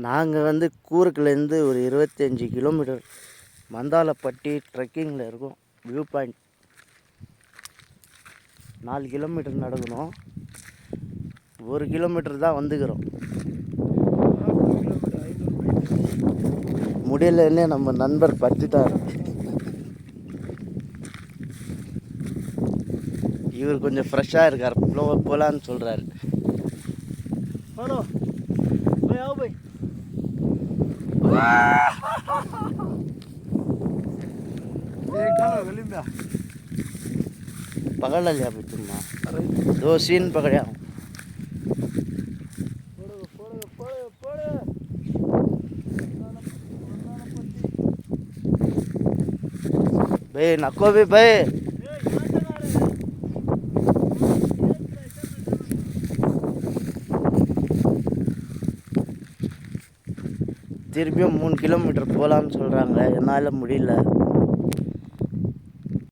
நாங்கள் வந்து கூருக்குலேருந்து ஒரு 25 கிலோமீட்டர் மந்தாலப்பட்டி ட்ரெக்கிங்கில் இருக்கோம். வியூ பாயிண்ட் 4 கிலோமீட்டர் நடக்கணும். 1 கிலோமீட்டர் தான் வந்துக்கிறோம். முடியலன்னே நம்ம நண்பர் படுத்துட்டார். இவர் கொஞ்சம் ஃப்ரெஷ்ஷாக இருக்கார், போகலான்னு சொல்கிறாரு. पकड़ लिया अभी तुम 2 सीन पकड़िया भाई नको भी भाई திருப்பியும் 3 கிலோமீட்டர் போகலான்னு சொல்கிறாங்க. என்னால் முடியல.